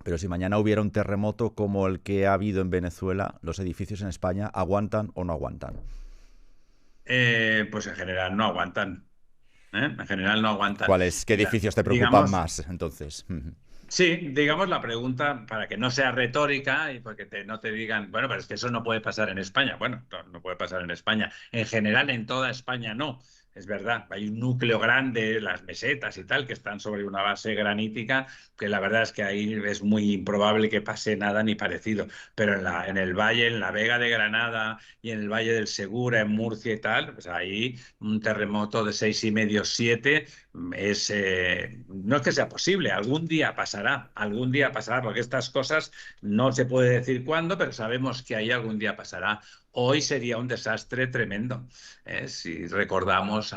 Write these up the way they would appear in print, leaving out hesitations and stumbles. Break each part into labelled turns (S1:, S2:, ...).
S1: Pero si mañana hubiera un terremoto como el que ha habido en Venezuela, ¿los edificios en España aguantan o no aguantan?
S2: Pues en general no aguantan, ¿eh? En general no aguantan.
S1: ¿Qué edificios te preocupan
S2: Digamos,
S1: más entonces?
S2: sí, digamos la pregunta para que no sea retórica y porque no te digan, bueno, pero es que eso no puede pasar en España. Bueno, no, no puede pasar en España. En general, en toda España no. Es verdad, hay un núcleo grande, las mesetas y tal, que están sobre una base granítica, que la verdad es que ahí es muy improbable que pase nada ni parecido. Pero en el valle, en la Vega de Granada y en el Valle del Segura, en Murcia y tal, pues ahí un terremoto de 6,5, 7 no es que sea posible, algún día pasará, porque estas cosas no se puede decir cuándo, pero sabemos que ahí algún día pasará. Hoy sería un desastre tremendo. Si recordamos,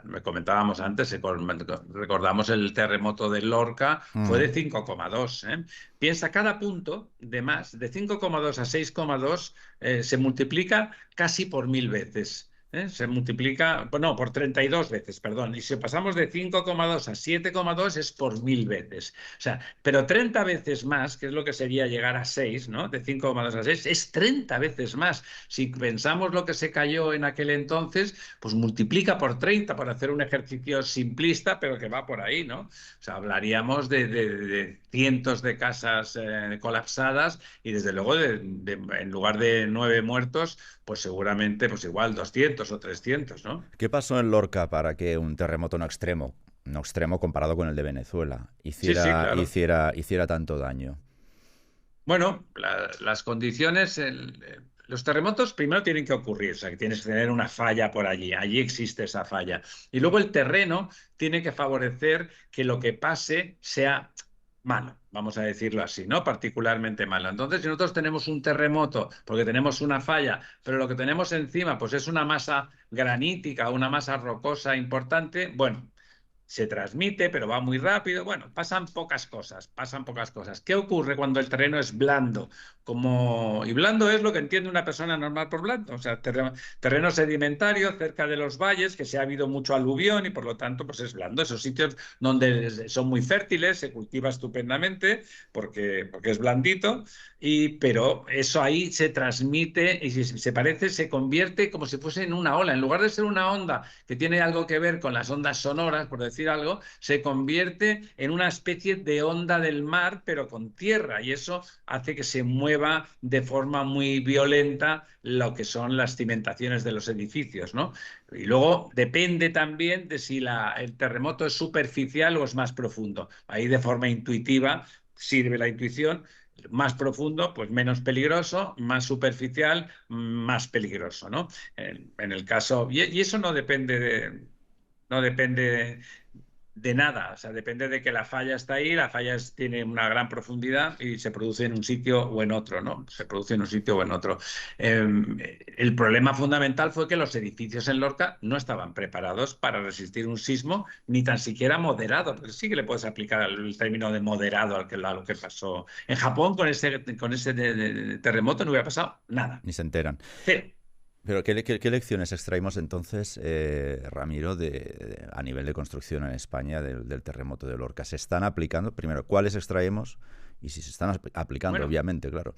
S2: me comentábamos antes, recordamos el terremoto de Lorca, fue de 5,2. Piensa, cada punto de más, de 5,2 a 6,2, se multiplica casi por 1.000 veces. Se multiplica, no, por 32 veces, perdón. Y si pasamos de 5,2 a 7,2 es por 1.000 veces. O sea, pero 30 veces más, que es lo que sería llegar a 6, ¿no? De 5,2 a 6 es 30 veces más. Si pensamos lo que se cayó en aquel entonces, pues multiplica por 30 por hacer un ejercicio simplista, pero que va por ahí, ¿no? O sea, hablaríamos de cientos de casas colapsadas y desde luego, en lugar de 9 muertos, pues seguramente, pues igual 200 o 300, ¿no?
S1: ¿Qué pasó en Lorca para que un terremoto no extremo comparado con el de Venezuela,
S2: Sí, sí, claro.
S1: hiciera tanto daño?
S2: Bueno, las condiciones, los terremotos primero tienen que ocurrir, o sea, que tienes que tener una falla por allí, allí existe esa falla. Y luego el terreno tiene que favorecer que lo que pase sea malo, vamos a decirlo así, ¿no? Particularmente malo. Entonces, si nosotros tenemos un terremoto porque tenemos una falla, pero lo que tenemos encima, pues es una masa granítica, una masa rocosa importante, bueno, se transmite, pero va muy rápido. Bueno, pasan pocas cosas, pasan pocas cosas. ¿Qué ocurre cuando el terreno es blando? Y blando es lo que entiende una persona normal por blando, o sea, terreno sedimentario cerca de los valles, que se ha habido mucho aluvión y por lo tanto pues es blando. Esos sitios donde son muy fértiles, se cultiva estupendamente porque es blandito, pero eso ahí se transmite y si se parece, se convierte como si fuese en una ola. En lugar de ser una onda que tiene algo que ver con las ondas sonoras, por decir algo, se convierte en una especie de onda del mar, pero con tierra, y eso hace que se mueva de forma muy violenta lo que son las cimentaciones de los edificios, ¿no? Y luego depende también de si el terremoto es superficial o es más profundo. Ahí de forma intuitiva sirve la intuición. Más profundo, pues menos peligroso, más superficial, más peligroso, ¿no? En el caso, y eso no depende de nada, o sea, depende de que la falla está ahí, tiene una gran profundidad y se produce en un sitio o en otro, ¿no? Se produce en un sitio o en otro. El problema fundamental fue que los edificios en Lorca no estaban preparados para resistir un sismo, ni tan siquiera moderado, porque sí que le puedes aplicar el término de moderado a lo que pasó. En Japón, con ese de terremoto no hubiera pasado nada.
S1: Ni se enteran.
S2: Cero.
S1: Pero ¿qué lecciones extraímos entonces, Ramiro, a nivel de construcción en España del terremoto de Lorca? ¿Se están aplicando? Primero, ¿cuáles extraemos? Y si se están aplicando,
S2: Bueno,
S1: obviamente, claro.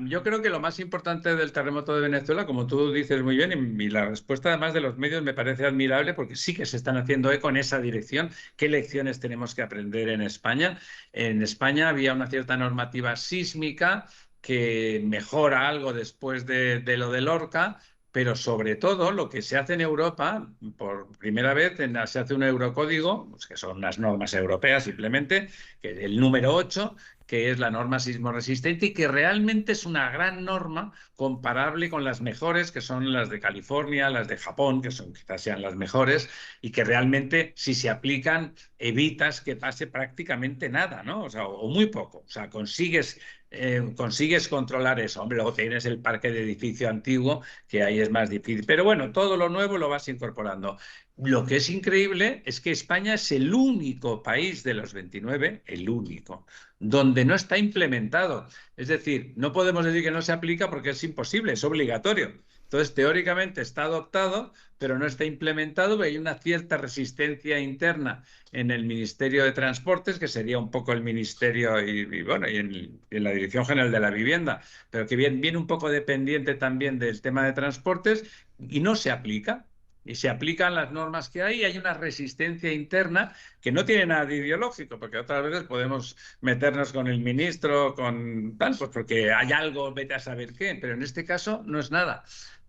S2: yo creo que lo más importante del terremoto de Venezuela, como tú dices muy bien, y la respuesta además de los medios me parece admirable porque sí que se están haciendo eco en esa dirección. ¿Qué lecciones tenemos que aprender en España? En España había una cierta normativa sísmica que mejora algo después de lo de Lorca, pero sobre todo lo que se hace en Europa, por primera vez se hace un eurocódigo, pues que son unas normas europeas simplemente, que el número 8, que es la norma sismo resistente y que realmente es una gran norma comparable con las mejores, que son las de California, las de Japón, que quizás sean las mejores, y que realmente, si se aplican, evitas que pase prácticamente nada, ¿no? O sea, o muy poco. O sea, consigues controlar eso. Hombre, luego tienes el parque de edificio antiguo, que ahí es más difícil. Pero bueno, todo lo nuevo lo vas incorporando. Lo que es increíble es que España es el único país de los 29, el único, donde no está implementado. Es decir, no podemos decir que no se aplica porque es imposible, es obligatorio. Entonces, teóricamente está adoptado, pero no está implementado, hay una cierta resistencia interna en el Ministerio de Transportes, que sería un poco el Ministerio bueno, y en la Dirección General de la Vivienda, pero que viene un poco dependiente también del tema de transportes y no se aplica. Y se aplican las normas que hay una resistencia interna que no tiene nada de ideológico, porque otras veces podemos meternos con el ministro, con tal, pues porque hay algo, vete a saber qué, pero en este caso no es nada.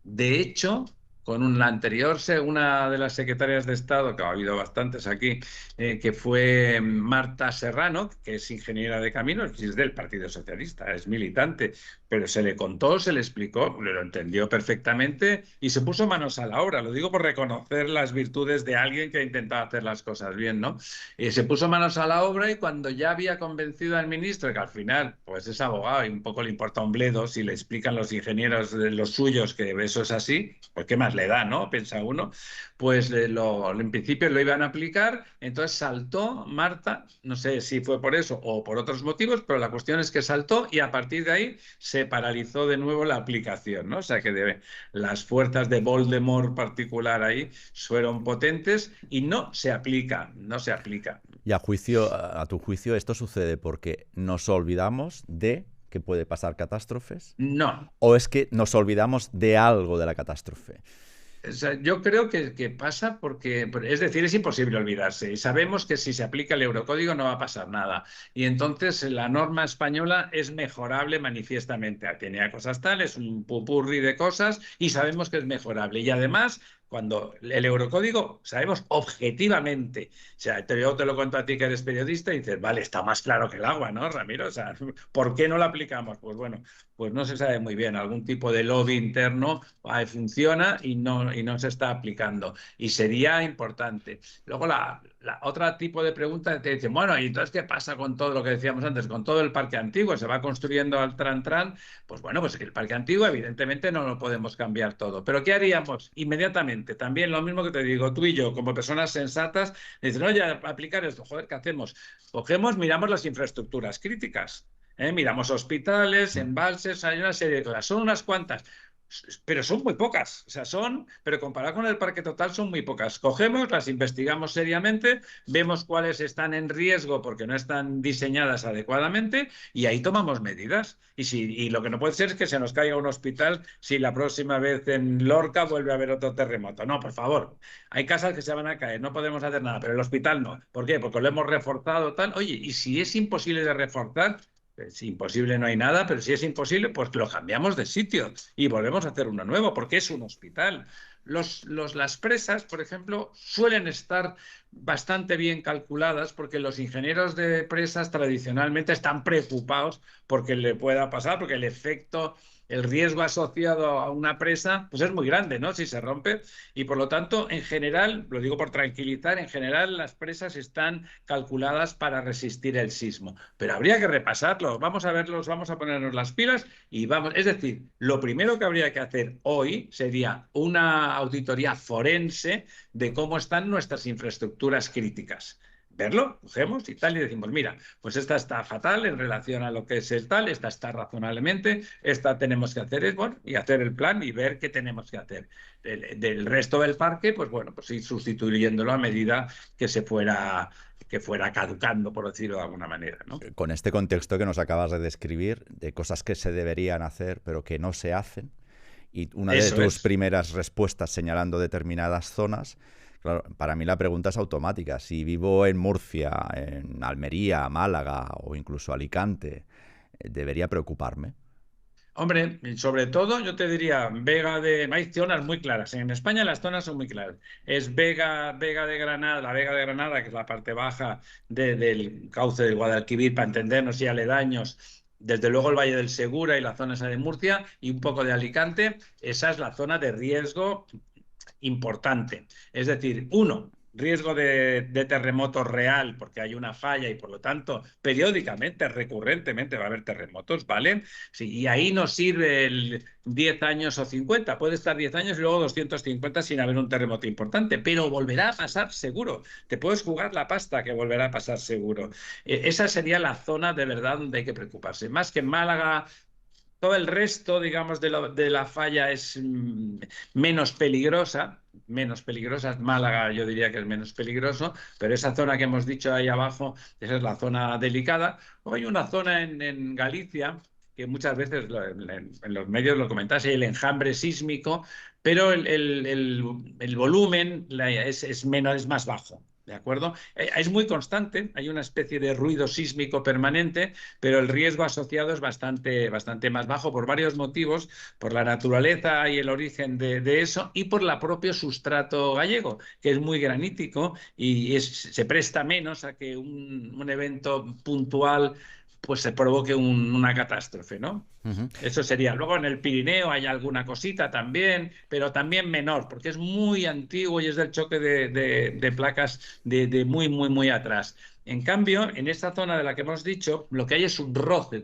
S2: De hecho, con una anterior, una de las secretarias de Estado, que ha habido bastantes aquí, que fue Marta Serrano, que es ingeniera de caminos, y es del Partido Socialista, es militante, pero se le contó, se le explicó, lo entendió perfectamente y se puso manos a la obra. Lo digo por reconocer las virtudes de alguien que ha intentado hacer las cosas bien, ¿no? Y se puso manos a la obra y cuando ya había convencido al ministro, que al final pues es abogado y un poco le importa un bledo si le explican los ingenieros de los suyos que eso es así, pues qué más le da, ¿no? Piensa uno. Pues en principio lo iban a aplicar, entonces saltó Marta, no sé si fue por eso o por otros motivos, pero la cuestión es que saltó y a partir de ahí se paralizó de nuevo la aplicación, ¿no? O sea que las fuerzas de Voldemort particular ahí fueron potentes y no se aplica, no se aplica.
S1: Y a tu juicio, esto sucede porque nos olvidamos de que puede pasar catástrofes,
S2: No,
S1: o es que nos olvidamos de algo de la catástrofe.
S2: o sea, yo creo que pasa porque, es decir, es imposible olvidarse. Y sabemos que si se aplica el eurocódigo no va a pasar nada. Y entonces la norma española es mejorable manifiestamente. Tenía cosas tales, un pupurri de cosas, y sabemos que es mejorable. Y además, cuando el eurocódigo sabemos objetivamente, o sea, yo te lo cuento a ti que eres periodista y dices, vale, está más claro que el agua, ¿no, Ramiro? O sea, ¿por qué no lo aplicamos? Pues bueno, pues no se sabe muy bien. Algún tipo de lobby interno funciona y no se está aplicando. Y sería importante. Luego, la otra tipo de pregunta te dice, bueno, ¿y entonces qué pasa con todo lo que decíamos antes, con todo el parque antiguo? ¿Se va construyendo al tran? Pues bueno, pues el parque antiguo evidentemente no lo podemos cambiar todo. Pero ¿qué haríamos inmediatamente? También lo mismo que te digo, tú y yo, como personas sensatas, dicen, oye, aplicar esto, joder, ¿qué hacemos? Cogemos, miramos las infraestructuras críticas. Miramos hospitales, embalses, hay una serie de cosas, son unas cuantas, pero son muy pocas, o sea, pero comparado con el parque total son muy pocas. Cogemos, las investigamos seriamente, vemos cuáles están en riesgo porque no están diseñadas adecuadamente y ahí tomamos medidas. Y lo que no puede ser es que se nos caiga un hospital si la próxima vez en Lorca vuelve a haber otro terremoto. No, por favor, hay casas que se van a caer, no podemos hacer nada, pero el hospital no. ¿Por qué? Porque lo hemos reforzado tal. Oye, y si es imposible de reforzar, si imposible no hay nada, pero si es imposible, pues lo cambiamos de sitio y volvemos a hacer uno nuevo, porque es un hospital. Las presas, por ejemplo, suelen estar bastante bien calculadas porque los ingenieros de presas tradicionalmente están preocupados porque le pueda pasar, porque el efecto, el riesgo asociado a una presa, pues es muy grande, ¿no? Si se rompe. Y por lo tanto, en general, lo digo por tranquilizar, en general las presas están calculadas para resistir el sismo. Pero habría que repasarlo. Vamos a verlos, vamos a ponernos las pilas y vamos. Es decir, lo primero que habría que hacer hoy sería una auditoría forense de cómo están nuestras infraestructuras críticas. Verlo, cogemos y tal, y decimos, mira, pues esta está fatal en relación a lo que es el tal, esta está razonablemente, esta tenemos que hacer, bueno, y hacer el plan y ver qué tenemos que hacer. Del resto del parque, pues bueno, pues ir sustituyéndolo a medida que fuera caducando, por decirlo de alguna manera, ¿no?
S1: Con este contexto que nos acabas de describir, de cosas que se deberían hacer pero que no se hacen, y una de tus primeras respuestas señalando determinadas zonas, claro, para mí la pregunta es automática. Si vivo en Murcia, en Almería, Málaga o incluso Alicante, ¿debería preocuparme?
S2: Hombre, sobre todo yo te diría hay zonas muy claras. En España las zonas son muy claras. Es Vega de Granada, la Vega de Granada, que es la parte baja del cauce del Guadalquivir, para entendernos, y aledaños. Desde luego el Valle del Segura y la zona esa de Murcia y un poco de Alicante. Esa es la zona de riesgo importante. Es decir, uno, riesgo de terremoto real, porque hay una falla y por lo tanto periódicamente, recurrentemente va a haber terremotos, ¿vale? Sí, y ahí no sirve el 10 años o 50, puede estar 10 años y luego 250 sin haber un terremoto importante, pero volverá a pasar seguro. Te puedes jugar la pasta que volverá a pasar seguro. Esa sería la zona de verdad donde hay que preocuparse. Más que en Málaga, todo el resto, digamos, de la falla es menos peligrosa. Menos peligrosa. Málaga, yo diría que es menos peligroso, pero esa zona que hemos dicho ahí abajo, esa es la zona delicada. Luego hay una zona en Galicia que muchas veces en los medios lo comentáis, el enjambre sísmico, pero el volumen es menos, es más bajo. ¿De acuerdo? Es muy constante, hay una especie de ruido sísmico permanente, pero el riesgo asociado es bastante más bajo por varios motivos, por la naturaleza y el origen de eso y por el propio sustrato gallego, que es muy granítico y se presta menos a que un evento puntual pues se provoque una catástrofe, ¿no?
S1: Ujú.
S2: Eso sería. Luego en el Pirineo hay alguna cosita también, pero también menor, porque es muy antiguo y es del choque de placas de muy atrás. En cambio, en esta zona de la que hemos dicho, lo que hay es un roce,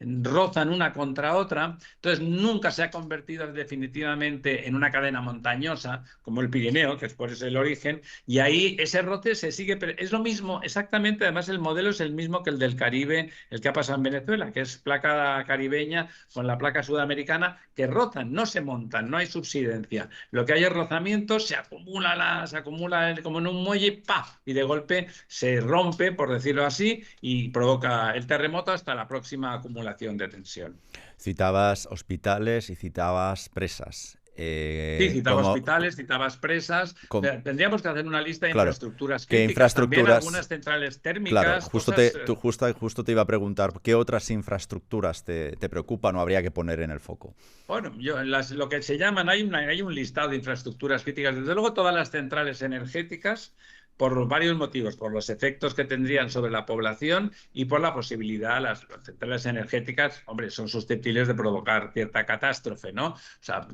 S2: rozan una contra otra, entonces nunca se ha convertido definitivamente en una cadena montañosa, como el Pirineo, que es por ese el origen, y ahí ese roce se sigue, es lo mismo, exactamente, además el modelo es el mismo que el del Caribe, el que ha pasado en Venezuela, que es placa caribeña con la placa sudamericana, que rozan, no se montan, no hay subsidencia. Lo que hay es rozamiento, se acumula como en un muelle y ¡paf! Y de golpe se rompe, por decirlo así, y provoca el terremoto hasta la próxima acumulación de tensión.
S1: Citabas hospitales y citabas presas.
S2: Sí, citaba hospitales, citabas presas.
S1: Com-
S2: Tendríamos que hacer una lista de
S1: claro,
S2: infraestructuras
S1: ¿qué
S2: críticas, también
S1: infraestructuras?
S2: algunas centrales
S1: Claro,
S2: térmicas,
S1: justo
S2: cosas.
S1: justo te iba a preguntar, ¿qué otras infraestructuras te preocupan o habría que poner en el foco?
S2: Bueno, lo que se llaman, hay un listado de infraestructuras críticas. Desde luego, todas las centrales energéticas, por varios motivos, por los efectos que tendrían sobre la población y por la posibilidad, las centrales energéticas, hombre, son susceptibles de provocar cierta catástrofe, ¿no? O sea,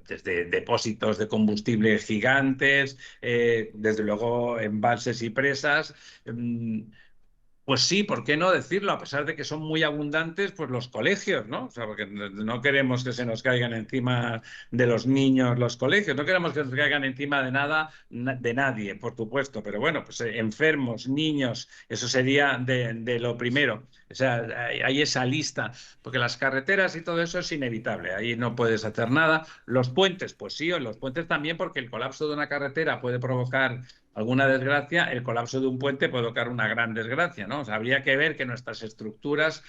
S2: desde depósitos de combustible gigantes, desde luego embalses y presas. Pues sí, ¿por qué no decirlo? A pesar de que son muy abundantes, pues los colegios, ¿no? O sea, porque no queremos que se nos caigan encima de los niños los colegios, no queremos que se nos caigan encima de nada, de nadie, por supuesto, pero bueno, pues enfermos, niños, eso sería de lo primero. O sea, hay esa lista, porque las carreteras y todo eso es inevitable, ahí no puedes hacer nada. Los puentes, pues sí, los puentes también, porque el colapso de una carretera puede provocar alguna desgracia, el colapso de un puente puede provocar una gran desgracia, ¿no? O sea, habría que ver que nuestras estructuras,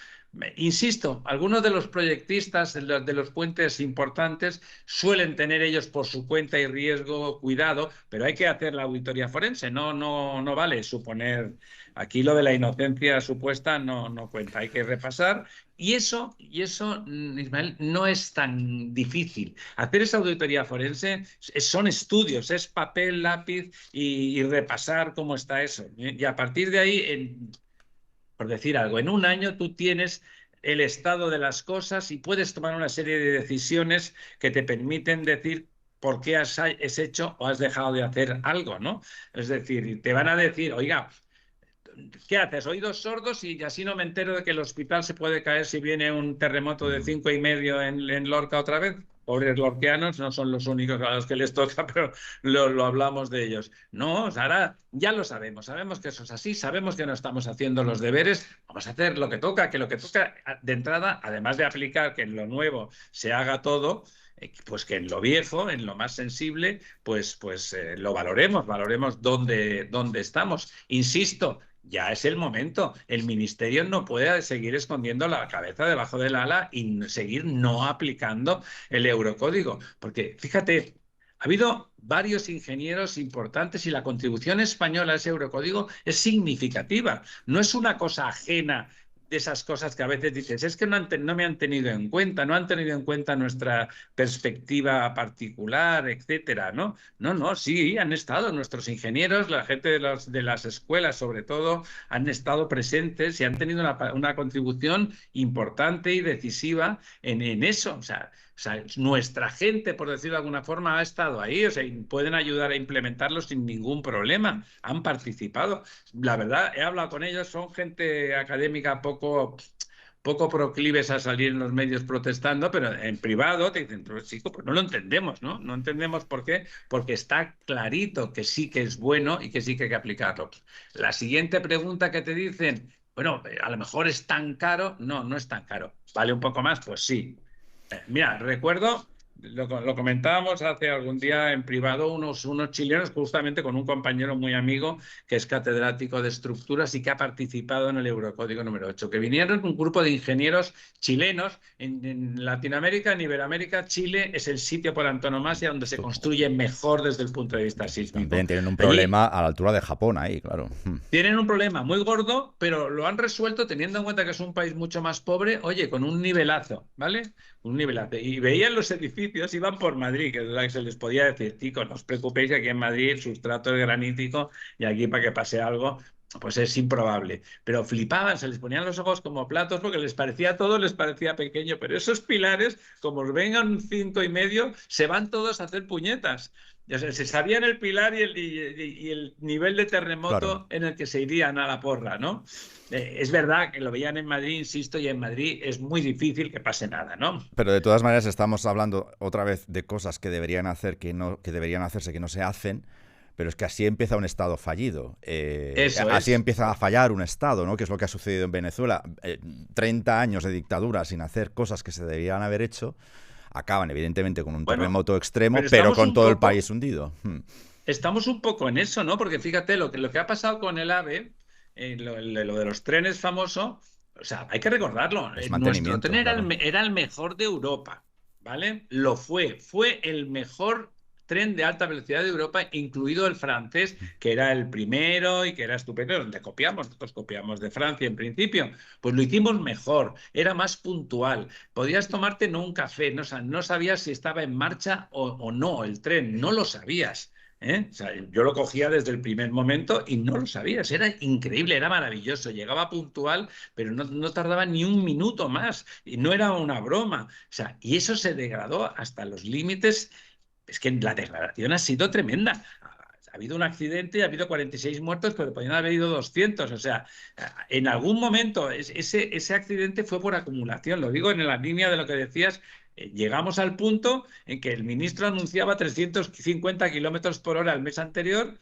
S2: insisto, algunos de los proyectistas de los puentes importantes suelen tener ellos por su cuenta y riesgo cuidado, pero hay que hacer la auditoría forense, no vale suponer, aquí lo de la inocencia supuesta no cuenta, hay que repasar y eso, Ismael, no es tan difícil. Hacer esa auditoría forense son estudios, es papel, lápiz y repasar cómo está eso. Y a partir de ahí, por decir algo, en un año tú tienes el estado de las cosas y puedes tomar una serie de decisiones que te permiten decir por qué has hecho o has dejado de hacer algo, ¿no? Es decir, te van a decir, oiga, ¿qué haces? Oídos sordos y así no me entero de que el hospital se puede caer si viene un terremoto de
S1: Mm.
S2: 5,5 en Lorca otra vez. Pobres lorquianos, no son los únicos a los que les toca, pero lo hablamos de ellos. No, ahora ya lo sabemos que eso es así, sabemos que no estamos haciendo los deberes, vamos a hacer lo que toca, que lo que toca de entrada, además de aplicar que en lo nuevo se haga todo, pues que en lo viejo, en lo más sensible, pues lo valoremos dónde estamos. Insisto, ya es el momento. El ministerio no puede seguir escondiendo la cabeza debajo del ala y seguir no aplicando el eurocódigo. Porque fíjate, ha habido varios ingenieros importantes y la contribución española a ese eurocódigo es significativa. No es una cosa ajena de esas cosas que a veces dices, es que no me han tenido en cuenta, no han tenido en cuenta nuestra perspectiva particular, etcétera, ¿no? No, sí, han estado nuestros ingenieros, la gente de las escuelas sobre todo, han estado presentes y han tenido una contribución importante y decisiva en eso. O sea, nuestra gente, por decirlo de alguna forma, ha estado ahí, o sea, y pueden ayudar a implementarlo sin ningún problema, han participado. La verdad, he hablado con ellos, son gente académica poco proclives a salir en los medios protestando, pero en privado te dicen, pues chico, pues no lo entendemos, ¿no? No entendemos por qué, porque está clarito que sí que es bueno y que sí que hay que aplicarlo. La siguiente pregunta que te dicen, Bueno, a lo mejor es tan caro. No, no es tan caro. ¿Vale un poco más? Pues sí. Mira, recuerdo, lo comentábamos hace algún día en privado, unos chilenos, justamente con un compañero muy amigo que es catedrático de estructuras y que ha participado en el Eurocódigo número 8, que vinieron un grupo de ingenieros chilenos en Latinoamérica, en Iberoamérica. Chile es el sitio por antonomasia donde se construye mejor desde el punto de vista sísmico.
S1: También tienen un
S2: Allí
S1: problema a la altura de Japón ahí, claro.
S2: tienen un problema muy gordo, pero lo han resuelto teniendo en cuenta que es un país mucho más pobre, oye, con un nivelazo, ¿vale? Un nivelazo. Y veían los edificios, iban por Madrid, que es la que se les podía decir, chicos, no os preocupéis, que aquí en Madrid el sustrato es granítico y aquí para que pase algo, pues es improbable. Pero flipaban, se les ponían los ojos como platos porque les parecía todo, les parecía pequeño, pero esos pilares, como os vengan un 5,5, se van todos a hacer puñetas. O sea, se sabían el pilar y el nivel de
S1: Claro.
S2: terremoto en el que se irían a la porra, ¿no? Es verdad que lo veían en Madrid, insisto, y en Madrid es muy difícil que pase nada, ¿no?
S1: Pero de todas maneras estamos hablando otra vez de cosas que deberían hacer que deberían hacerse que no se hacen, pero es que así empieza un estado fallido.
S2: Eso
S1: Así
S2: es.
S1: empieza a fallar un estado, ¿no? Que es lo que ha sucedido en Venezuela. 30 años de dictadura sin hacer cosas que se deberían haber hecho, acaban evidentemente con un
S2: Bueno,
S1: terremoto extremo,
S2: pero
S1: pero
S2: estamos
S1: con
S2: un
S1: todo el
S2: poco,
S1: país hundido.
S2: estamos un poco en eso, ¿no? Porque fíjate, lo que ha pasado con el AVE, lo de los trenes famoso, o sea, hay que recordarlo,
S1: Es
S2: nuestro tren
S1: mantenimiento, claro.
S2: era el mejor de Europa, ¿vale? Lo fue el mejor tren de alta velocidad de Europa, incluido el francés, que era el primero y que era estupendo, donde copiamos, nosotros copiamos de Francia en principio, pues lo hicimos mejor, era más puntual, podías tomarte no un café, no sabías si estaba en marcha o no el tren, no lo sabías. ¿Eh? O sea, yo lo cogía desde el primer momento y no lo sabías. Era increíble, era maravilloso. Llegaba puntual, pero no tardaba ni un minuto más. Y no era una broma. O sea, y eso se degradó hasta los límites. Es que la degradación ha sido tremenda. Ha habido un accidente, ha habido 46 muertos, pero podrían haber ido 200. O sea, en algún momento ese accidente fue por acumulación. Lo digo en la línea de lo que decías. Llegamos al punto en que el ministro anunciaba 350 kilómetros por hora el mes anterior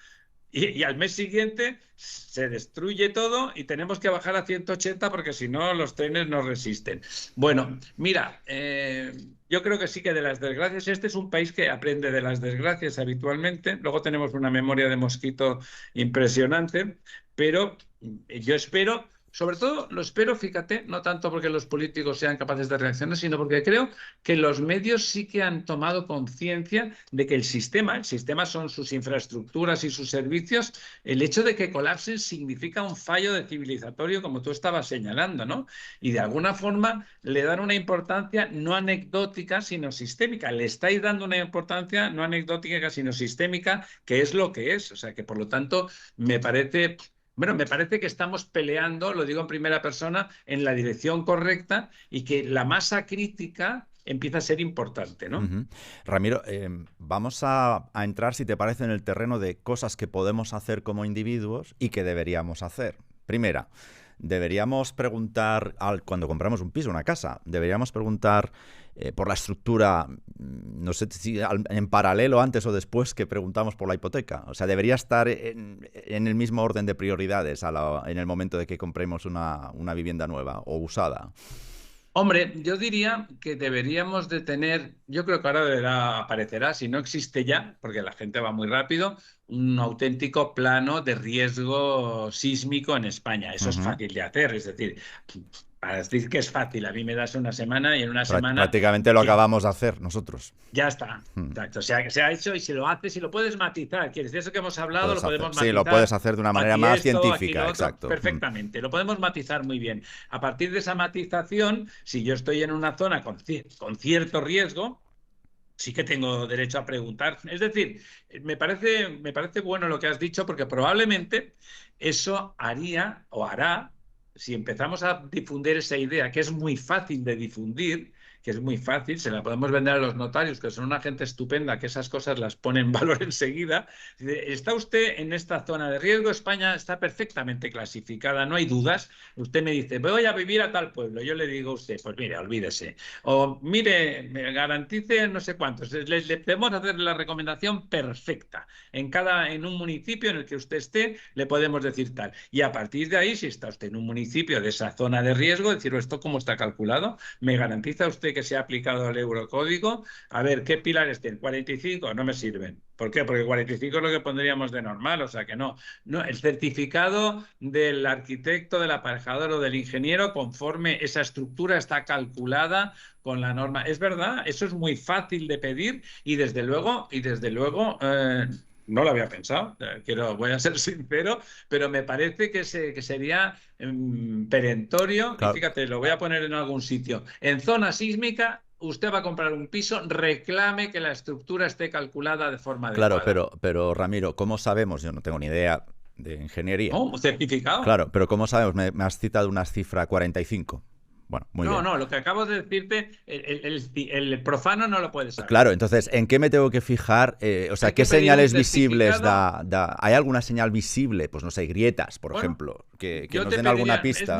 S2: y al mes siguiente se destruye todo y tenemos que bajar a 180 porque si no los trenes no resisten. Bueno, mira, yo creo que sí que de las desgracias, este es un país que aprende de las desgracias habitualmente, luego tenemos una memoria de mosquito impresionante, pero yo espero... Sobre todo lo espero, fíjate, no tanto porque los políticos sean capaces de reaccionar, sino porque creo que los medios sí que han tomado conciencia de que el sistema son sus infraestructuras y sus servicios, el hecho de que colapsen significa un fallo de civilizatorio, como tú estabas señalando, ¿no? Y de alguna forma le dan una importancia no anecdótica, sino sistémica. Le estáis dando una importancia no anecdótica, sino sistémica, que es lo que es. O sea, que por lo tanto me parece... Bueno, me parece que estamos peleando, lo digo en primera persona, en la dirección correcta y que la masa crítica empieza a ser importante, ¿no?
S1: Ujú. Ramiro, vamos a entrar, si te parece, en el terreno de cosas que podemos hacer como individuos y que deberíamos hacer. Primera, deberíamos preguntar, cuando compramos un piso, una casa, deberíamos preguntar por la estructura, no sé si en paralelo antes o después que preguntamos por la hipoteca. O sea, debería estar en el mismo orden de prioridades en el momento de que compremos una vivienda nueva o usada.
S2: Hombre, yo diría que deberíamos de tener, yo creo que ahora aparecerá, si no existe ya, porque la gente va muy rápido, un auténtico plano de riesgo sísmico en España. Eso es
S1: Ujú.
S2: fácil de hacer, es decir, para decir que es fácil, a mí me das una semana y en una semana
S1: Prácticamente lo acabamos de hacer nosotros.
S2: ya está.
S1: Mm.
S2: Exacto. O sea, que se ha hecho y si lo haces y lo puedes matizar. Quieres decir, eso que hemos
S1: Lo
S2: hablado lo
S1: puedes hacer.
S2: podemos
S1: Sí, lo puedes
S2: matizar.
S1: hacer de una manera
S2: Aquí
S1: más
S2: esto, aquí
S1: científica,
S2: lo otro,
S1: exacto. Mm.
S2: perfectamente. Lo podemos matizar muy bien. A partir de esa matización, si yo estoy en una zona con cierto riesgo, sí que tengo derecho a preguntar. Es decir, me parece bueno lo que has dicho porque probablemente eso haría o hará, si empezamos a difundir esa idea, que es muy fácil de difundir, que es muy fácil, se la podemos vender a los notarios, que son una gente estupenda, que esas cosas las ponen en valor enseguida. Está usted en esta zona de riesgo, España está perfectamente clasificada, no hay dudas. Usted me dice, voy a vivir a tal pueblo. Yo le digo a usted, pues mire, olvídese. O mire, me garantice no sé cuántos. Le podemos hacer la recomendación perfecta. En un municipio en el que usted esté, le podemos decir tal. Y a partir de ahí, si está usted en un municipio de esa zona de riesgo, decir, ¿esto cómo está calculado? ¿Me garantiza usted que se ha aplicado el eurocódigo? A ver, ¿qué pilares tiene? 45 no me sirven. ¿Por qué? Porque 45 es lo que pondríamos de normal, o sea que no. No, el certificado del arquitecto, del aparejador o del ingeniero, conforme esa estructura está calculada con la norma. Es verdad, eso es muy fácil de pedir y desde luego, no lo había pensado, voy a ser sincero, pero me parece que sería perentorio, y
S1: Claro,
S2: fíjate, lo voy a poner en algún sitio. En zona sísmica, usted va a comprar un piso, reclame que la estructura esté calculada de forma
S1: claro,
S2: adecuada.
S1: pero Ramiro, ¿cómo sabemos? Yo no tengo ni idea de ingeniería.
S2: ¿No? ¿Un certificado?
S1: Claro, pero ¿cómo sabemos? Me has citado una cifra 45. Bueno, muy
S2: No,
S1: bien.
S2: no, lo que acabo de decirte, el profano no lo puede saber.
S1: Claro, entonces, ¿en qué me tengo que fijar? O sea,
S2: Hay
S1: ¿qué
S2: que pedir un
S1: señales visibles
S2: certificado.
S1: ¿Hay alguna señal visible? Pues no sé, grietas, por
S2: Bueno,
S1: ejemplo, que
S2: yo
S1: nos
S2: te
S1: den alguna
S2: pediría,
S1: pista.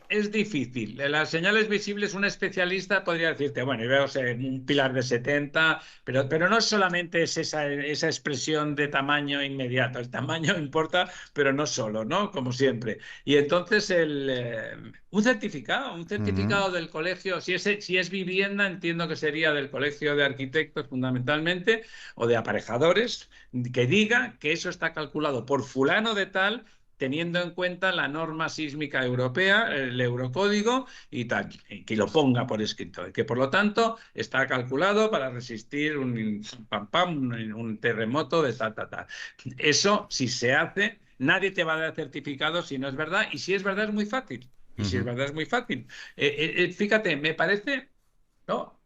S2: es difícil. Las señales visibles, un especialista podría decirte, bueno, y veo un pilar de 70, pero no solamente es esa expresión de tamaño inmediato. El tamaño importa, pero no solo, ¿no? Como siempre. Y entonces un
S1: Ujú.
S2: certificado del colegio, si es vivienda, entiendo que sería del colegio de arquitectos fundamentalmente, o de aparejadores, que diga que eso está calculado por fulano de tal, teniendo en cuenta la norma sísmica europea, el eurocódigo y tal, y que lo ponga por escrito, y que por lo tanto está calculado para resistir un terremoto de tal, tal, tal. Eso, si se hace, nadie te va a dar certificado si no es verdad, y si es verdad es muy fácil. Y si es
S1: Ujú.
S2: verdad es muy fácil. Fíjate, me parece, ¿no?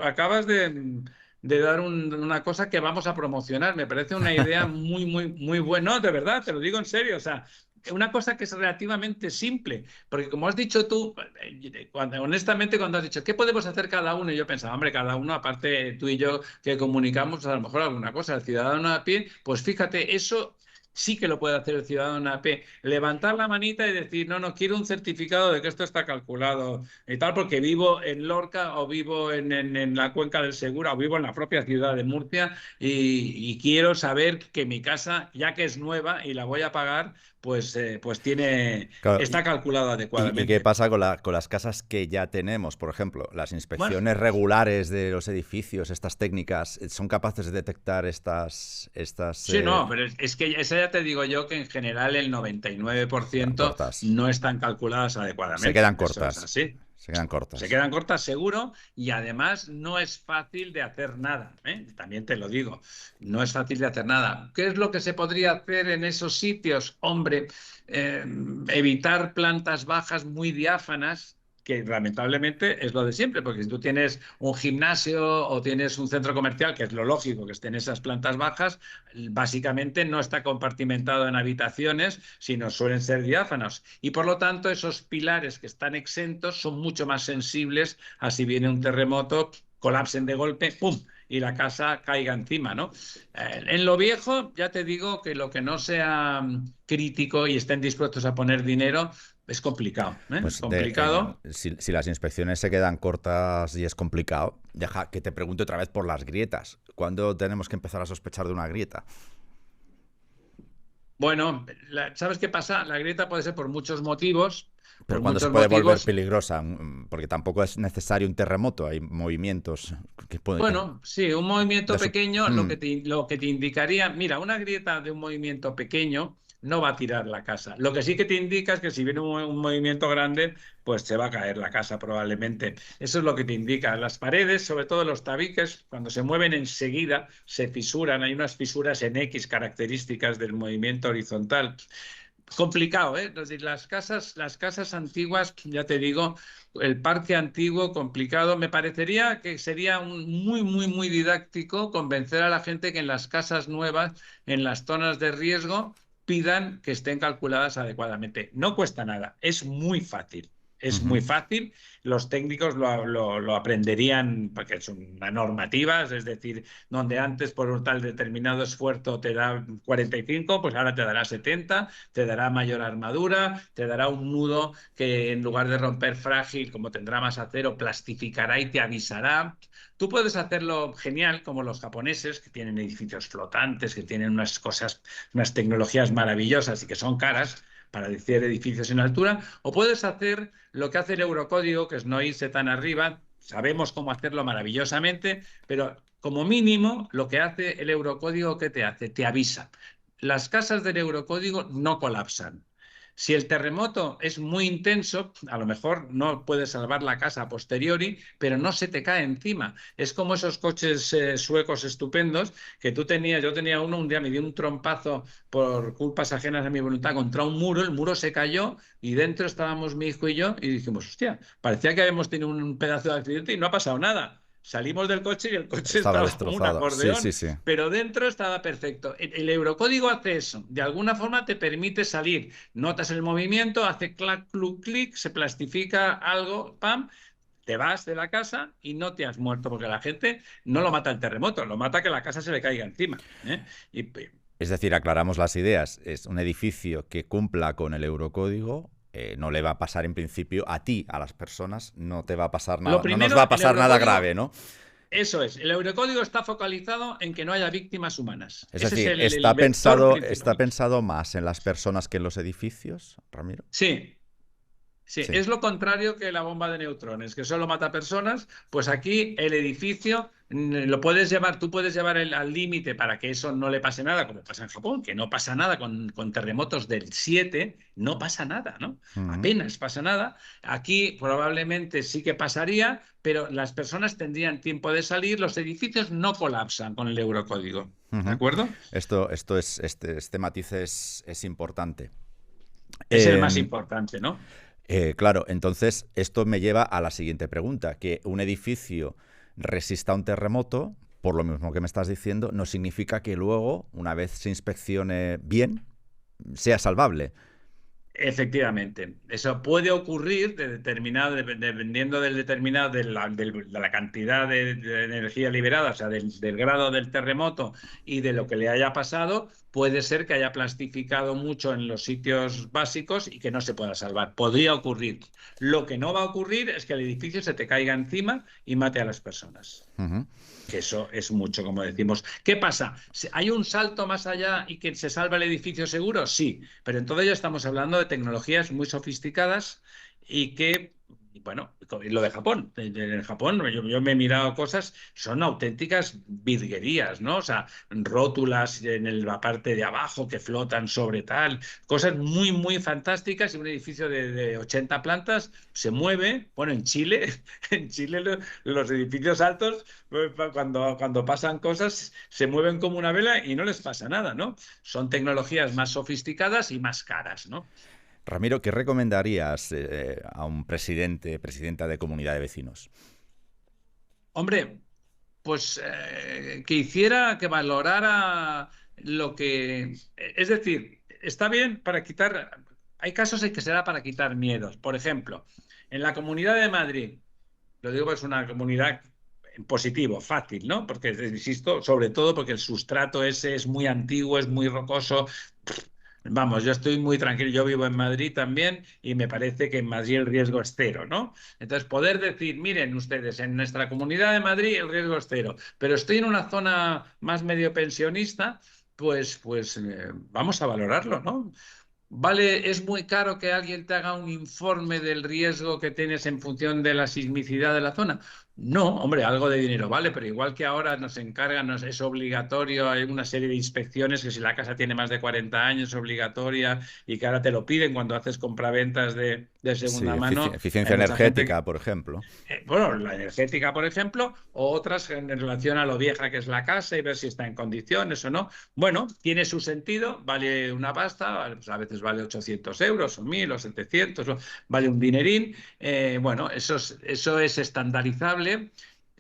S2: Acabas de dar una cosa que vamos a promocionar. Me parece una idea muy, muy, muy buena. No, de verdad, te lo digo en serio. O sea, una cosa que es relativamente simple. Porque como has dicho tú, honestamente, cuando has dicho, ¿qué podemos hacer cada uno? Y yo pensaba, hombre, cada uno, aparte tú y yo que comunicamos, a lo mejor alguna cosa. El ciudadano a pie, pues fíjate, eso sí que lo puede hacer el ciudadano a pie. Levantar la manita y decir, no, no, quiero un certificado de que esto está calculado y tal, porque vivo en Lorca o vivo en la cuenca del Segura o vivo en la propia ciudad de Murcia y quiero saber que mi casa, ya que es nueva y la voy a pagar, pues
S1: Claro,
S2: está calculado
S1: y qué
S2: adecuadamente.
S1: pasa con las casas que ya tenemos? Por ejemplo, las
S2: Bueno,
S1: inspecciones regulares de los edificios, estas técnicas, ¿son capaces de detectar estas
S2: sí, no, pero es que esa ya te digo yo que en general el
S1: se quedan
S2: 99%
S1: cortas?
S2: no están calculadas
S1: Se
S2: adecuadamente.
S1: quedan
S2: Eso es
S1: cortas.
S2: así.
S1: Se quedan
S2: Se
S1: cortas.
S2: quedan cortas seguro y además no es fácil de hacer nada, ¿eh? También te lo digo, no es fácil de hacer nada. ¿Qué es lo que se podría hacer en esos sitios? Hombre, eh, evitar plantas bajas muy diáfanas, que lamentablemente es lo de siempre, porque si tú tienes un gimnasio o tienes un centro comercial, que es lo lógico que estén esas plantas bajas, básicamente no está compartimentado en habitaciones, sino suelen ser diáfanos. Y por lo tanto, esos pilares que están exentos son mucho más sensibles a si viene un terremoto, colapsen de golpe, ¡pum! Y la casa caiga encima, ¿no? En lo viejo, ya te digo que lo que no sea crítico y estén dispuestos a poner dinero es complicado, ¿eh? Es
S1: Pues
S2: complicado.
S1: si las inspecciones se quedan cortas y es complicado, deja que te pregunte otra vez por las grietas. ¿Cuándo tenemos que empezar a sospechar de una grieta?
S2: Bueno, ¿sabes qué pasa? La grieta puede ser por muchos motivos,
S1: Pero
S2: por
S1: cuando se
S2: muchos
S1: puede volver
S2: motivos.
S1: peligrosa, porque tampoco es necesario un terremoto, hay movimientos que pueden...
S2: Bueno, sí, un movimiento
S1: de su-
S2: pequeño
S1: Mm,
S2: lo que te indicaría, mira, una grieta de un movimiento pequeño no va a tirar la casa. Lo que sí que te indica es que si viene un movimiento grande, pues se va a caer la casa probablemente. Eso es lo que te indica. Las paredes, sobre todo los tabiques, cuando se mueven enseguida, se fisuran. Hay unas fisuras en X características del movimiento horizontal. Complicado, ¿eh? Es decir, las casas antiguas, ya te digo, el parque antiguo, complicado. Me parecería que sería muy, muy, muy didáctico convencer a la gente que en las casas nuevas, en las zonas de riesgo, pidan que estén calculadas adecuadamente. No cuesta nada, es muy fácil. Es muy
S1: Ujú.
S2: fácil, los técnicos lo aprenderían porque es una normativa, es decir, donde antes por un tal determinado esfuerzo te da 45, pues ahora te dará 70, te dará mayor armadura, te dará un nudo que en lugar de romper frágil, como tendrá más acero, plastificará y te avisará. Tú puedes hacerlo genial, como los japoneses, que tienen edificios flotantes, que tienen unas cosas, unas tecnologías maravillosas y que son caras para decir edificios en altura, o puedes hacer lo que hace el Eurocódigo, que es no irse tan arriba. Sabemos cómo hacerlo maravillosamente, pero como mínimo lo que hace el Eurocódigo, ¿qué te hace? Te avisa. Las casas del Eurocódigo no colapsan. Si el terremoto es muy intenso, a lo mejor no puedes salvar la casa a posteriori, pero no se te cae encima. Es como esos coches suecos estupendos que tú tenías. Yo tenía uno, un día me dio un trompazo por culpas ajenas a mi voluntad contra un muro, el muro se cayó y dentro estábamos mi hijo y yo y dijimos, hostia, parecía que habíamos tenido un pedazo de accidente y no ha pasado nada. Salimos del coche y el coche
S1: Estaba
S2: estaba como un
S1: destrozado. Sí, sí,
S2: acordeón,
S1: sí.
S2: pero dentro estaba perfecto. El Eurocódigo hace eso. De alguna forma te permite salir. Notas el movimiento, hace clac, cluc, clic, se plastifica algo, pam, te vas de la casa y no te has muerto, porque la gente no lo mata el terremoto, lo mata que la casa se le caiga encima. ¿Eh? Y
S1: Es decir, aclaramos las ideas. Es un edificio que cumpla con el eurocódigo. No le va a pasar en principio a ti, a las personas, no te va a pasar
S2: lo
S1: nada, no nos va a
S2: primero, el
S1: pasar nada grave,
S2: Eurocódigo,
S1: ¿no?
S2: eso es, el Eurocódigo está focalizado en que no haya víctimas humanas.
S1: Es
S2: Ese es
S1: decir,
S2: el vector
S1: está
S2: principal.
S1: pensado más en las personas que en los edificios, Ramiro.
S2: Sí, sí,
S1: Sí.
S2: es lo contrario que la bomba de neutrones, que solo mata personas. Pues aquí el edificio lo puedes llevar, tú puedes llevar al límite para que eso no le pase nada, como pasa en Japón, que no pasa nada con terremotos del 7, no pasa nada, ¿no?
S1: Ujú,
S2: Apenas pasa nada. Aquí probablemente sí que pasaría, pero las personas tendrían tiempo de salir, los edificios no colapsan con el Eurocódigo. ¿De
S1: ujú.
S2: acuerdo?
S1: Este matiz es importante.
S2: Es el más
S1: Eh,
S2: importante, ¿no?
S1: claro, entonces esto me lleva a la siguiente pregunta, que un edificio resista a un terremoto, por lo mismo que me estás diciendo, no significa que luego, una vez se inspeccione bien, sea salvable.
S2: Efectivamente, eso puede ocurrir dependiendo del determinado de la cantidad de energía liberada, o sea, del grado del terremoto y de lo que le haya pasado. Puede ser que haya plastificado mucho en los sitios básicos y que no se pueda salvar. Podría ocurrir. Lo que no va a ocurrir es que el edificio se te caiga encima y mate a las personas.
S1: Ujú.
S2: Que eso es mucho, como decimos. ¿Qué pasa? ¿Hay un salto más allá y que se salva el edificio seguro? Sí, pero en todo ello estamos hablando de tecnologías muy sofisticadas y que, bueno, lo de Japón. En Japón yo me he mirado cosas, son auténticas virguerías, ¿no? O sea, rótulas en la parte de abajo que flotan sobre tal, cosas muy, muy fantásticas y un edificio de 80 plantas se mueve. Bueno, en Chile, en Chile los edificios altos cuando pasan cosas, se mueven como una vela y no les pasa nada, ¿no? Son tecnologías más sofisticadas y más caras, ¿no?
S1: Ramiro, ¿qué recomendarías a un presidenta de comunidad de vecinos?
S2: Hombre, pues que hiciera, que valorara lo que... Es decir, está bien para quitar... Hay casos en que será para quitar miedos. Por ejemplo, en la Comunidad de Madrid, lo digo, es una comunidad en positivo, fácil, ¿no? Porque, insisto, sobre todo porque el sustrato ese es muy antiguo, es muy rocoso. Vamos, yo estoy muy tranquilo, yo vivo en Madrid también y me parece que en Madrid el riesgo es cero, ¿no? Entonces, poder decir, miren ustedes, en nuestra comunidad de Madrid el riesgo es cero, pero estoy en una zona más medio pensionista, pues vamos a valorarlo, ¿no? Vale, es muy caro que alguien te haga un informe del riesgo que tienes en función de la sismicidad de la zona. No, hombre, algo de dinero vale, pero igual que ahora nos encargan, es obligatorio, hay una serie de inspecciones que si la casa tiene más de 40 años es obligatoria y que ahora te lo piden cuando haces compraventas de
S1: Sí,
S2: segunda mano.
S1: eficiencia
S2: Hay mucha gente
S1: energética, por ejemplo.
S2: bueno, la energética, por ejemplo, o otras en relación a lo vieja que es la casa y ver si está en condiciones o no. Bueno, tiene su sentido, vale una pasta, pues a veces vale 800 euros, o 1000, o 700, vale un dinerín. Bueno, eso es estandarizable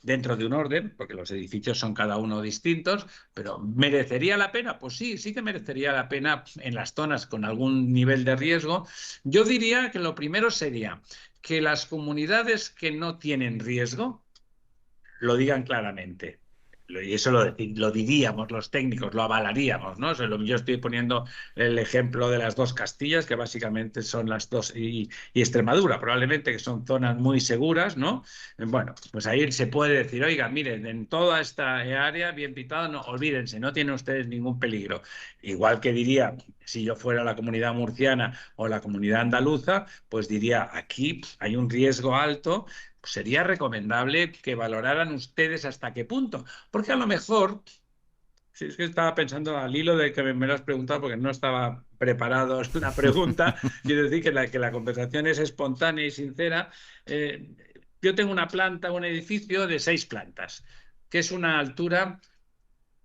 S2: dentro de un orden, porque los edificios son cada uno distintos, pero ¿merecería la pena? Pues sí, sí que merecería la pena en las zonas con algún nivel de riesgo. Yo diría que lo primero sería que las comunidades que no tienen riesgo lo digan claramente. Y eso lo diríamos los técnicos, lo avalaríamos, ¿no? O sea, yo estoy poniendo el ejemplo de las dos Castillas, que básicamente son las dos, y Extremadura, probablemente, que son zonas muy seguras, ¿no? Bueno, pues ahí se puede decir, oiga, miren, en toda esta área bien pitada, no, olvídense, no tienen ustedes ningún peligro. Igual que diría, si yo fuera la comunidad murciana o la comunidad andaluza, pues diría, aquí hay un riesgo alto. Sería recomendable que valoraran ustedes hasta qué punto, porque a lo mejor, si es que estaba pensando al hilo de que me lo has preguntado porque no estaba preparado la pregunta, quiero decir que la conversación es espontánea y sincera. Yo tengo una planta, un edificio de 6 plantas, que es una altura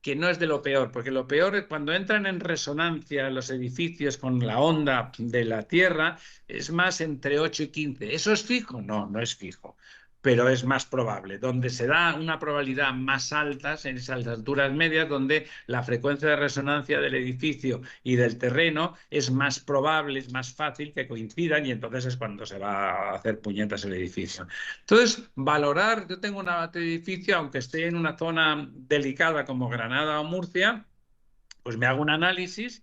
S2: que no es de lo peor, porque lo peor es cuando entran en resonancia los edificios con la onda de la Tierra, es más entre 8 y 15. ¿Eso es fijo? No, no es fijo, pero es más probable. Donde se da una probabilidad más alta, en esas alturas medias, donde la frecuencia de resonancia del edificio y del terreno es más probable, es más fácil que coincidan, y entonces es cuando se va a hacer puñetas el edificio. Entonces, valorar, yo tengo un edificio, aunque esté en una zona delicada como Granada o Murcia, pues me hago un análisis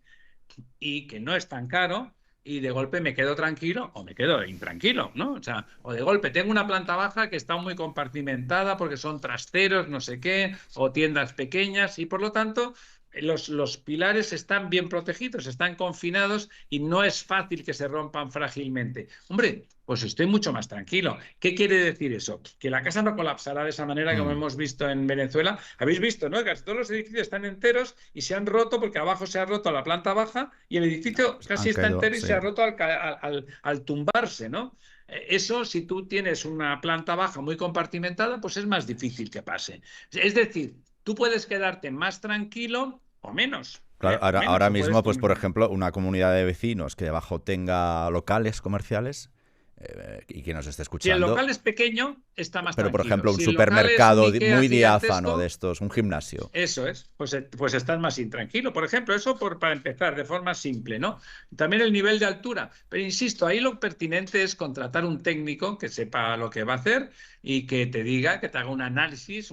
S2: y que no es tan caro, y de golpe me quedo tranquilo o me quedo intranquilo, ¿no? O sea, o de golpe tengo una planta baja que está muy compartimentada porque son trasteros, no sé qué, o tiendas pequeñas, y por lo tanto los pilares están bien protegidos, están confinados y no es fácil que se rompan frágilmente. Hombre, pues estoy mucho más tranquilo. ¿Qué quiere decir eso? Que la casa no colapsará de esa manera como hemos visto en Venezuela. Habéis visto, ¿no? Casi todos los edificios están enteros y se han roto porque abajo se ha roto la planta baja y el edificio casi
S1: Han
S2: está
S1: caído,
S2: entero y
S1: sí.
S2: se ha roto al tumbarse, ¿no? Eso, si tú tienes una planta baja muy compartimentada, pues es más difícil que pase. Es decir, tú puedes quedarte más tranquilo o menos.
S1: Claro,
S2: O menos,
S1: ahora
S2: tú puedes...
S1: mismo, pues por ejemplo, una comunidad de vecinos que debajo tenga locales comerciales y que nos esté
S2: Si el
S1: escuchando,
S2: local es pequeño, está más
S1: pero por
S2: tranquilo.
S1: ejemplo un
S2: Si el local es
S1: supermercado
S2: Ikea
S1: muy diáfano de
S2: gigantesco,
S1: estos, un gimnasio.
S2: eso es, pues estás más intranquilo. Por ejemplo, eso para empezar, de forma simple, ¿no? También el nivel de altura. Pero insisto, ahí lo pertinente es contratar un técnico que sepa lo que va a hacer y que te diga, que te haga un análisis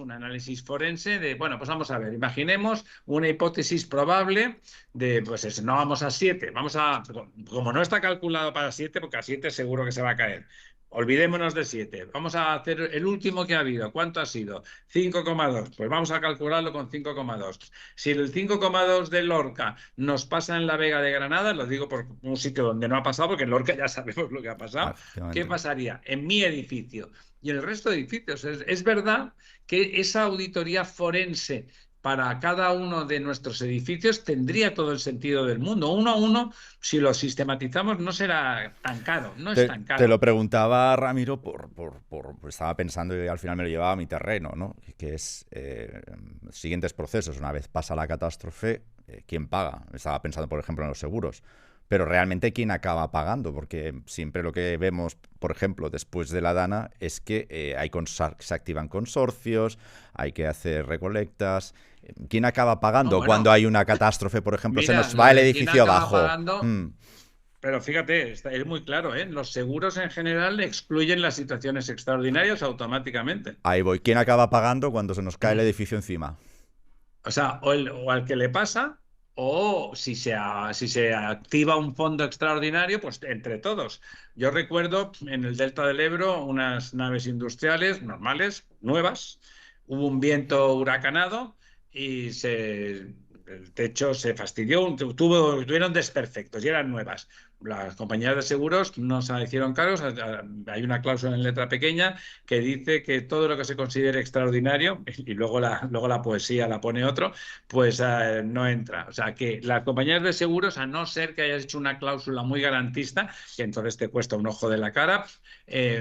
S2: forense de, bueno, pues vamos a ver, imaginemos una hipótesis probable de, pues eso, no vamos a 7, vamos a, como no está calculado para 7, porque a 7 seguro que se va a caer. Olvidémonos de 7. Vamos a hacer el último que ha habido. ¿Cuánto ha sido? 5,2. Pues vamos a calcularlo con 5,2. Si el 5,2 de Lorca nos pasa en la Vega de Granada, lo digo por un sitio donde no ha pasado, porque en Lorca ya sabemos lo que ha pasado, ¿qué
S1: Efectivamente.
S2: pasaría en mi edificio y en el resto de edificios? Es verdad que esa auditoría forense para cada uno de nuestros edificios tendría todo el sentido del mundo. Uno a uno, si lo sistematizamos, no será tan caro, no es tan
S1: Te lo
S2: caro.
S1: preguntaba Ramiro pues estaba pensando y al final me lo llevaba a mi terreno, ¿no? Que es siguientes procesos. Una vez pasa la catástrofe, ¿quién paga? Estaba pensando, por ejemplo, en los seguros. Pero realmente, ¿quién acaba pagando? Porque siempre lo que vemos, por ejemplo, después de la Dana, es que se activan consorcios, hay que hacer recolectas. ¿Quién acaba
S2: No,
S1: pagando cuando
S2: bueno,
S1: hay una catástrofe, por ejemplo, se
S2: mira,
S1: nos
S2: lo
S1: va el
S2: de quién
S1: edificio
S2: acaba
S1: abajo?
S2: pagando, pero fíjate, es muy claro, ¿eh? Los seguros en general excluyen las situaciones extraordinarias automáticamente.
S1: Ahí voy. ¿Quién acaba pagando cuando se nos cae el edificio encima?
S2: O sea, o al que le pasa, o si se activa un fondo extraordinario, pues entre todos. Yo recuerdo en el Delta del Ebro unas naves industriales normales, nuevas, hubo un viento huracanado y el techo se fastidió, tuvieron desperfectos y eran nuevas. Las compañías de seguros no se hicieron cargos. Hay una cláusula en letra pequeña que dice que todo lo que se considere extraordinario, y luego la poesía la pone otro, pues no entra. O sea, que las compañías de seguros, a no ser que hayas hecho una cláusula muy garantista, que entonces te cuesta un ojo de la cara,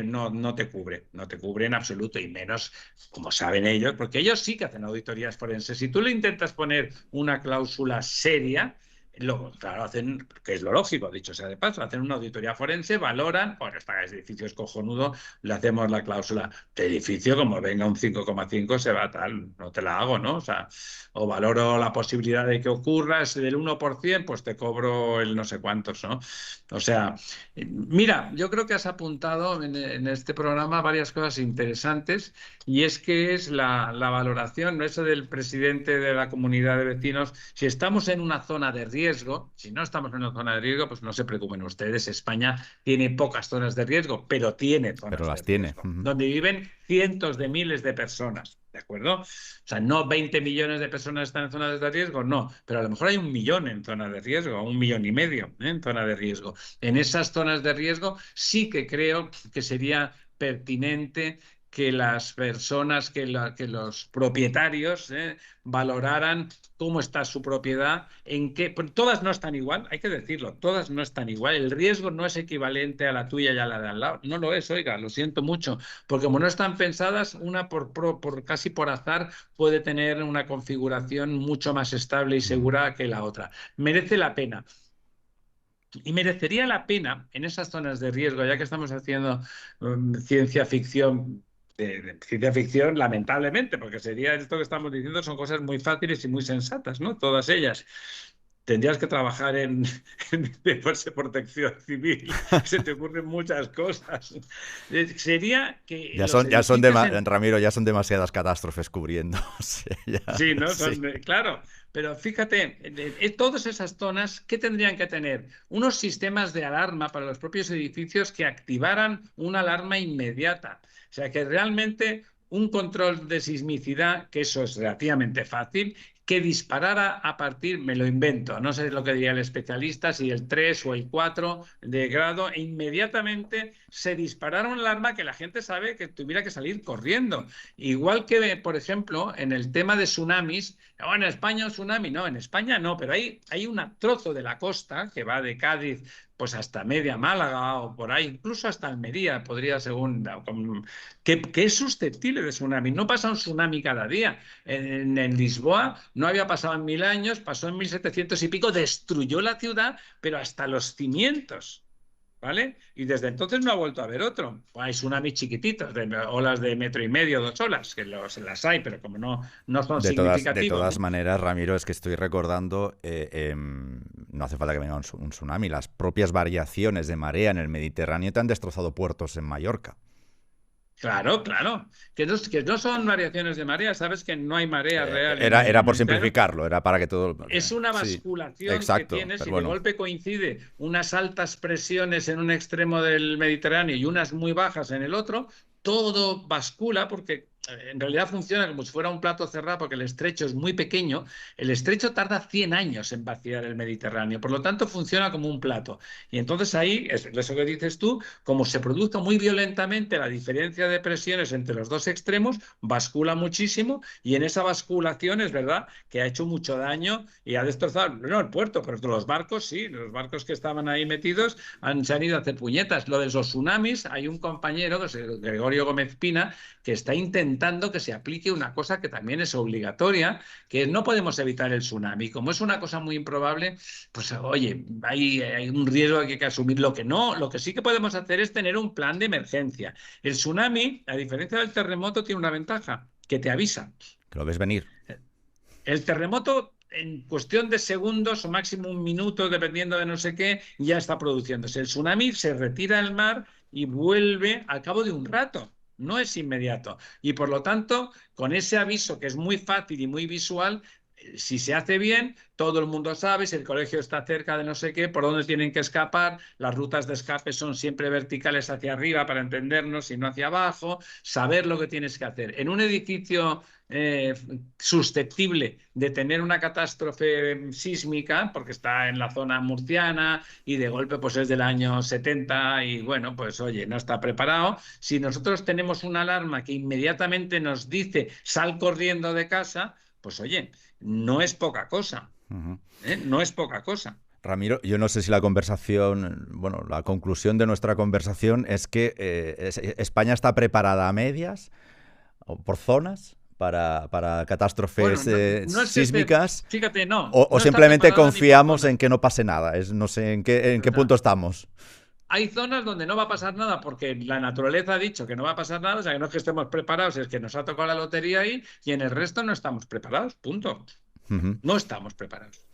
S2: no te cubre, no te cubre en absoluto, y menos como saben ellos, porque ellos sí que hacen auditorías forenses. Si tú le intentas poner una cláusula seria, Luego, claro, hacen, que es lo lógico, dicho sea de paso, hacen una auditoría forense, valoran, bueno, este edificio es cojonudo, le hacemos la cláusula de edificio, como venga un 5,5 se va tal, no te la hago, ¿no? O sea, o valoro la posibilidad de que ocurra, es del 1%, pues te cobro el no sé cuántos, ¿no? O sea, mira, yo creo que has apuntado en este programa varias cosas interesantes y es que es la valoración, ¿no? Eso del presidente de la comunidad de vecinos, si estamos en una zona de riesgo, si no estamos en una zona de riesgo, pues no se preocupen ustedes, España tiene pocas zonas de riesgo, pero tiene
S1: Pero
S2: zonas de
S1: las tiene.
S2: riesgo, donde viven cientos de miles de personas. ¿De acuerdo? O sea, no 20 millones de personas están en zonas de riesgo, no, pero a lo mejor hay 1 millón en zona de riesgo, 1,5 millones en zona de riesgo. En esas zonas de riesgo sí que creo que sería pertinente que las personas, que los propietarios valoraran cómo está su propiedad, en qué, pues todas no están igual, hay que decirlo, todas no están igual, el riesgo no es equivalente a la tuya y a la de al lado, no lo es, oiga, lo siento mucho, porque como no están pensadas, una por casi por azar puede tener una configuración mucho más estable y segura que la otra. Merece la pena. Y merecería la pena en esas zonas de riesgo, ya que estamos haciendo ciencia ficción, ciencia ficción lamentablemente, porque sería esto que estamos diciendo, son cosas muy fáciles y muy sensatas, ¿no? Todas ellas. Tendrías que trabajar en fuerza de protección civil, se te ocurren muchas cosas. Sería que los edificios
S1: Ramiro, ya son demasiadas catástrofes cubriendo. O sea,
S2: Sí, ¿no?
S1: sí.
S2: Claro, pero fíjate, todas esas zonas, ¿qué tendrían que tener? Unos sistemas de alarma para los propios edificios que activaran una alarma inmediata. O sea, que realmente un control de sismicidad, que eso es relativamente fácil, que disparara a partir, me lo invento, no sé lo que diría el especialista, si el 3 o el 4 de grado, e inmediatamente se disparara una alarma que la gente sabe que tuviera que salir corriendo. Igual que, por ejemplo, en el tema de tsunamis, en España un tsunami, no, en España no, pero hay un trozo de la costa que va de Cádiz pues hasta media Málaga o por ahí, incluso hasta Almería, podría según, que es susceptible de tsunami. No pasa un tsunami cada día. En Lisboa no había pasado en 1000 años, pasó en 1700 y pico, destruyó la ciudad, pero hasta los cimientos. ¿Vale? Y desde entonces no ha vuelto a haber otro. Hay tsunamis chiquititos, de olas de 1,5 metros, 2 olas, que las hay, pero como no son
S1: De
S2: significativos.
S1: todas maneras, Ramiro, es que estoy recordando, no hace falta que venga un tsunami, las propias variaciones de marea en el Mediterráneo te han destrozado puertos en Mallorca.
S2: Claro, claro. Que no son variaciones de marea. Sabes que no hay marea real en el
S1: Era por
S2: Mediterráneo.
S1: simplificarlo, era para que todo...
S2: Es una
S1: Sí,
S2: basculación que
S1: exacto,
S2: tienes
S1: pero
S2: y de
S1: bueno.
S2: golpe coincide unas altas presiones en un extremo del Mediterráneo y unas muy bajas en el otro, todo bascula porque en realidad funciona como si fuera un plato cerrado porque el estrecho es muy pequeño. El estrecho tarda 100 años en vaciar el Mediterráneo, por lo tanto funciona como un plato. Y entonces ahí, es eso que dices tú, como se produce muy violentamente la diferencia de presiones entre los dos extremos, bascula muchísimo y en esa basculación es verdad que ha hecho mucho daño y ha destrozado, no el puerto, pero los barcos sí, los barcos que estaban ahí metidos se han ido a hacer puñetas. Lo de los tsunamis, hay un compañero, que es Gregorio Gómez Pina, que está intentando que se aplique una cosa que también es obligatoria, que no podemos evitar el tsunami. Como es una cosa muy improbable, pues oye, hay un riesgo que hay que asumir. Lo que sí que podemos hacer es tener un plan de emergencia. El tsunami, a diferencia del terremoto, tiene una ventaja, que te avisa.
S1: Que lo ves venir.
S2: El terremoto, en cuestión de segundos o máximo un minuto, dependiendo de no sé qué, ya está produciéndose. El tsunami se retira al mar y vuelve al cabo de un rato. No es inmediato. Y por lo tanto, con ese aviso que es muy fácil y muy visual, si se hace bien, todo el mundo sabe, si el colegio está cerca de no sé qué, por dónde tienen que escapar, las rutas de escape son siempre verticales hacia arriba para entendernos y no hacia abajo, saber lo que tienes que hacer. En un edificio susceptible de tener una catástrofe sísmica, porque está en la zona murciana y de golpe pues es del año 70 y bueno, pues oye, no está preparado. Si nosotros tenemos una alarma que inmediatamente nos dice sal corriendo de casa, pues oye, no es poca cosa. No es poca cosa.
S1: Ramiro, yo no sé si la conversación, bueno, la conclusión de nuestra conversación es que España está preparada a medias, o por zonas, para catástrofes
S2: Bueno, no es que
S1: sísmicas,
S2: fíjate, no,
S1: o
S2: no está
S1: simplemente
S2: preparada ni por
S1: confiamos
S2: zonas.
S1: en que no pase nada. No sé en qué
S2: O sea,
S1: punto estamos.
S2: hay zonas donde no va a pasar nada porque la naturaleza ha dicho que no va a pasar nada, o sea, que no es que estemos preparados, es que nos ha tocado la lotería ahí y en el resto no estamos preparados, punto.
S1: Ujú.
S2: No estamos preparados.